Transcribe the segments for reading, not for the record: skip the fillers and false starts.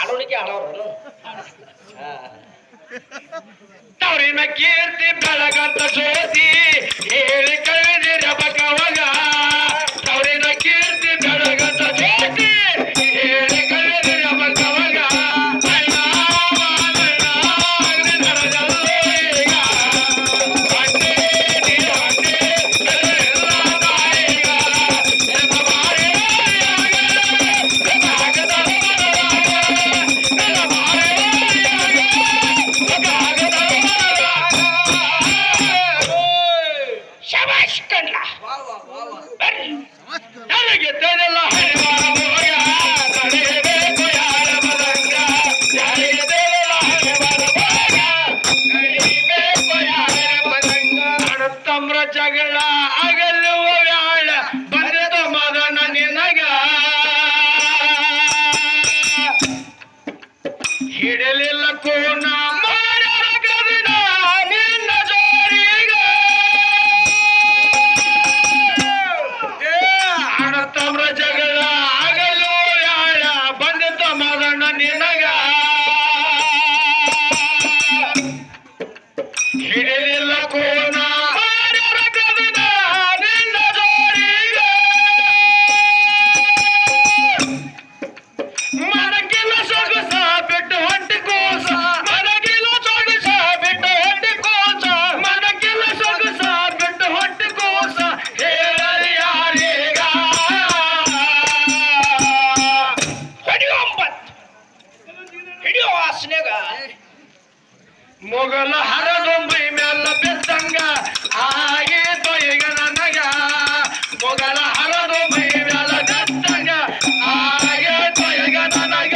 ಹಾಡೋಣಿಕೆ ಹಾಡೋರು ತವರಿನ ಕೀರ್ತಿ ಬೆಳಗಂತ ಜ್ಯೋತಿ ಹೇಳಿ ಕಳೆದಿರಬಕವಾಗ ತವರಿನ ಕೀರ್ತಿ ಬೆಳಗಂತ ಜ್ಯೋತಿ ಹೇಳಿ ಕಳೆದಿರಬಕವಾಗ ನನಗೆ ತಡೆಲ್ಲ ತಡೆಯಬೇಕು ಯಾರ ಬಲಂಗ ಯಾರಿಗೆ ತಡೆಲ್ಲ ಕಡಿಬೇಕು ಯಾರ ಬಲಂಗ ಅಣ್ಣತಮ್ಮರ ಜಗಳ ಆಗಲ್ಲುವ ವ್ಯಾಳ ಬಂದ ಮದನ ನಿನಗ ಹಿಡಲಿಲ್ಲ ಕೋನ ಮಾಡರ ಕವಿದ ನಿನ್ನ ಜೋರಿಗ ಅಣ್ಣತಮ್ಮರ ಜಗಳ ಆಗಲು ಯಾಳ ಬಂದಿದ್ದ ಮದನ ನಿನಗ ಹಿಡಲಿಲ್ಲ ಕೋನ ಮಾಡರ ಕವಿದ ನಿನ್ನ ಜೋರಿಗ ಮನಗಿಲ್ಲ ಸೊಗಸ ಬಿಟ್ಟು ಹೊಂಟಿ ಕೋಸ ಮನಗಿಲ್ಲ ಸೊಗಸ ಬಿಟ್ಟು ಹೊಂಟಿ ಕೋಸ ಮನಗಿಲ್ಲ ಸೊಗಸ ಬಿಟ್ಟು ಹೊಂಟಿ ಕೋಸ ಹೇಳಲಿ ಯಾರೀಗ ಹಿಡಿಯೋ ಹಿಡಿಯೋ ವಾಸನೆಗ ಮೊಗಲ ಹರದು ಮೈ ಮ್ಯಾಲ ಬೆತ್ತಂಗ ಆಗೇತೋ ಈಗ ನನಗ ಮೊಗಲ ಹರದು ಮೈ ಮ್ಯಾಲ ಬೆತ್ತಂಗ ಆಗೇತೋ ಈಗ ನನಗ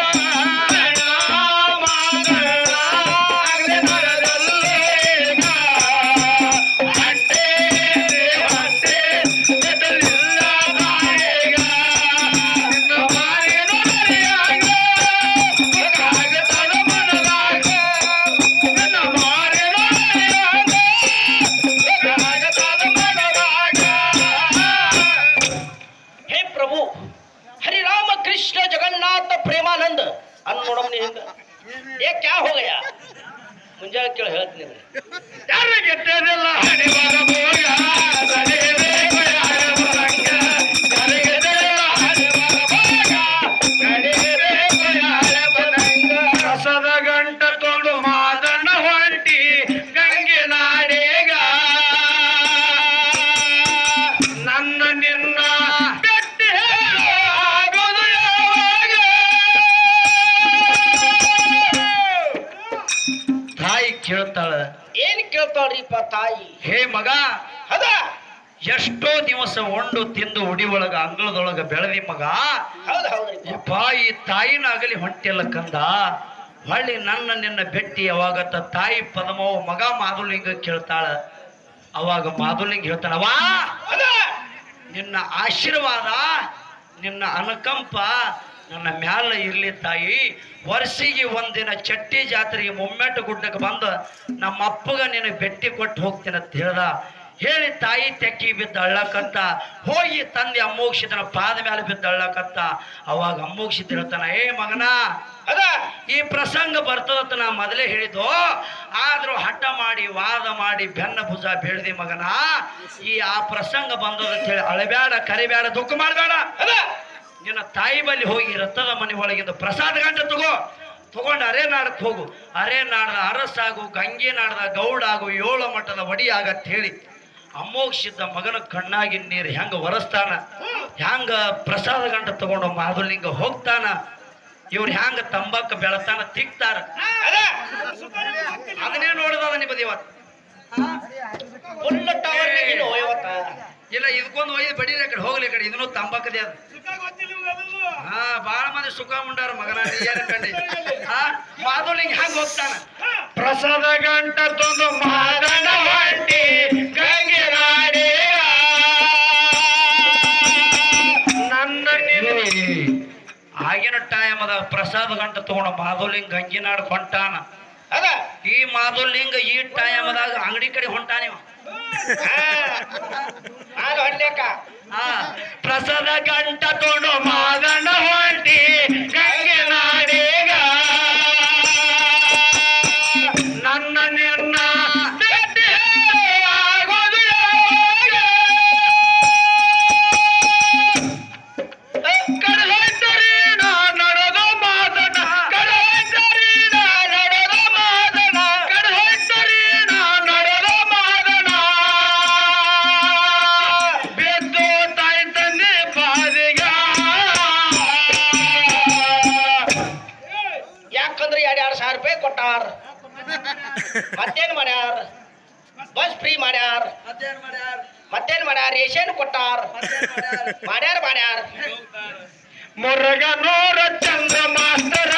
हे प्रभु हरि राम कृष्ण जगन्नाथ प्रेमानंद अन्न ये क्या हो गया मुझे क्यों ಹೇಳ್ತೀನಿ ಯಾರಿಗೆ ತೇರಲ್ಲ ಹಣಿವಾರ ಬೋಗ ತಡೆಯಬೇಕು ಯಾರ ಬಲಂಗ ಯಾರಿಗೆ ತೇರಲ್ಲ ಹಣಿವಾರ ಬೋಗ ತಡೆಯಬೇಕು ಯಾರ ಬಲಂಗ ರಸದ ಗಂಟ ತೊಂಡು ಮಾದಣ್ಣ ಹೊಂಟಿ ಗಂಗೆ ನಾಡೇಗ ನನ್ನ ನಿನ್ನ ಗಟ್ಟಿ ಆಗೋದು ಯಾವಾಗ ತಾಯಿ ಕೇಳ್ತಾಳ ಏನ್ ಕೇಳ್ತಾಳ್ರಿಪ್ಪ ತಾಯಿ ಹೇ ಮಗ ಅದ ಎಷ್ಟೋ ದಿವಸ ಉಂಡು ತಿಂದು ಉಡಿ ಒಳಗ ಅಂಗಳದೊಳಗ ಬೆಳೆದಿ ಮಗ ಹೌದು ಹೌದ್ರಿ ಯಪ್ಪ ಈ ತಾಯಿನ ಆಗಲಿ ಹೊಂಟಿಲ್ಲ ಕಂದ ಹೊಳ್ಳಿ ನನ್ನ ನಿನ್ನ ಭೇಟಿ ಯಾವಾಗತ್ತ ತಾಯಿ ಪದಮವ ಮಗ ಮಾಧುಲಿಂಗ ಕೇಳ್ತಾಳ ಅವಾಗ ಮಾಧುಲಿಂಗ ಹೇಳ್ತಾಳವಾ ಅದ ನಿನ್ನ ಆಶೀರ್ವಾದ ನಿನ್ನ ಅನುಕಂಪ ನನ್ನ ಮ್ಯಾಲ ಇರ್ಲಿ ತಾಯಿ ವರ್ಷಿಗೆ ಒಂದಿನ ಚಟ್ಟಿ ಜಾತ್ರೆಗೆ ಮುಮ್ಮೆಟ್ಟು ಗುಡ್ಡಕ್ಕೆ ಬಂದು ನಮ್ಮ ಅಪ್ಪಗ ನಿನ್ನ ಭೇಟಿ ಕೊಟ್ಟು ಹೋಗ್ತೀನಿ ಅಂತ ಹೇಳ್ದ ಹೇಳಿ ತಾಯಿ ತೆಕ್ಕಿ ಬಿದ್ದ ಅಳ್ಳಕತ್ತ ಹೋಗಿ ತಂದೆ ಅಮ್ಮೋಕ್ಷಿತನ ಪಾದ ಮೇಲೆ ಬಿದ್ದ ಅಳ್ಳಕತ್ತ ಅವಾಗ ಅಮ್ಮೋಕ್ಷಿತ ಹೇಳ್ತಾನ ಏ ಮಗನ ಅದ ಈ ಪ್ರಸಂಗ ಬರ್ತದತ್ತ ನಾ ಮೊದಲೇ ಹೇಳಿದ್ದು ಆದ್ರೂ ಹಠ ಮಾಡಿ ವಾದ ಮಾಡಿ ಬೆನ್ನ ಭುಜ ಬೆಳೆದಿ ಮಗನ ಆ ಪ್ರಸಂಗ ಬಂದದ ಅಂತ ಹೇಳಿ ಅಳಬೇಡ ಕರಿಬೇಡ ದುಃಖ ಮಾಡಬೇಡ ಅದ ನಿನ್ನ ತಾಯಿ ಬಳಿ ಹೋಗಿ ರಥದ ಮನೆ ಒಳಗಿಂದ ಪ್ರಸಾದ ಗಂಟೆ ತಗೊಂಡು ಅರೇನಾಡಕ್ಕೆ ಹೋಗು ಅರೇನಾಡದ ಅರಸಾಗು ಗಂಗೆನಾಡದ ಗೌಡಾಗು 7 ಮಠದ ಒಡಿ ಆಗತ್ ಹೇಳಿ ಅಮೋಕ್ಷಿದ್ದ ಮಗನ ಕಣ್ಣಾಗಿ ನೀರು ಹೆಂಗ ಒರೆಸ್ತಾನ ಹೆಂಗ ಪ್ರಸಾದ ಗಂಟೆ ತಗೊಂಡು ಮಾಧುಲಿಂಗ ಹೋಗ್ತಾನ ಇವ್ರು ಹೆಂಗ ತಂಬಾಕ ಬೆಳತಾನ ತಿಕ್ತಾರ ಅದನ್ನೇ ನೋಡಿದ ನಿಮ್ಮದು ಇವತ್ತು ಇಲ್ಲ ಇದಕ್ಕೊಂದು ಒಯ್ದು ಬಡೀರಿ ಕಡೆ ಹೋಗ್ಲಿ ಕಡೆ ಇದನ್ನು ತಂಬಾಕದೇ ಅದು ಬಾಳ ಮಂದಿ ಸುಖ ಮುಂಡಾರ ಮಗನ ಕಂಡಿ ಮಾಧುಲಿಂಗ ಹೆಂಗ ಹೋಗ್ತಾನ ಪ್ರಸಾದ ಗಂಟ ತಂದು ಮಾದಣ್ಣ ಹೊಂಟಿ ಗಂಗೆ ನನ್ನ ಆಗಿನ ಟೈಮ್ ಅದ ಪ್ರಸಾದ ಗಂಟ ತಗೊಂಡ ಮಾಧುಲಿಂಗ ಗಂಗಿನಾಡ್ ಹೊಂಟಾನ ಅದ ಈ ಮಾಧುಲಿಂಗ ಈ ಟೈಮದಾಗ ಅಂಗಡಿ ಕಡೆ ಹೊಂಟಾನಿವ ಪ್ರಸಾದ ಗಂಟ ತಗೊಂಡು ಮಾದಣ್ಣ ಹೊಂಟಿ ಗಂಗೆ ನಾಡೇಗ ಅಂದ್ರೆ 2,000 ರೂಪಾಯಿ ಕೊಟ್ಟಾರ ಮತ್ತೇನ್ ಮಾಡ್ಯಾರ ಬಸ್ ಫ್ರೀ ಮಾಡ್ಯಾರ ಮತ್ತೇನ್ ಮಾಡ್ಯಾರ ರೇಷನ್ ಕೊಟ್ಟಾರ ಮಾಡ್ಯಾರ ಮುರುಗನೂರ ಚಂದ್ರ ಮಾಸ್ತರ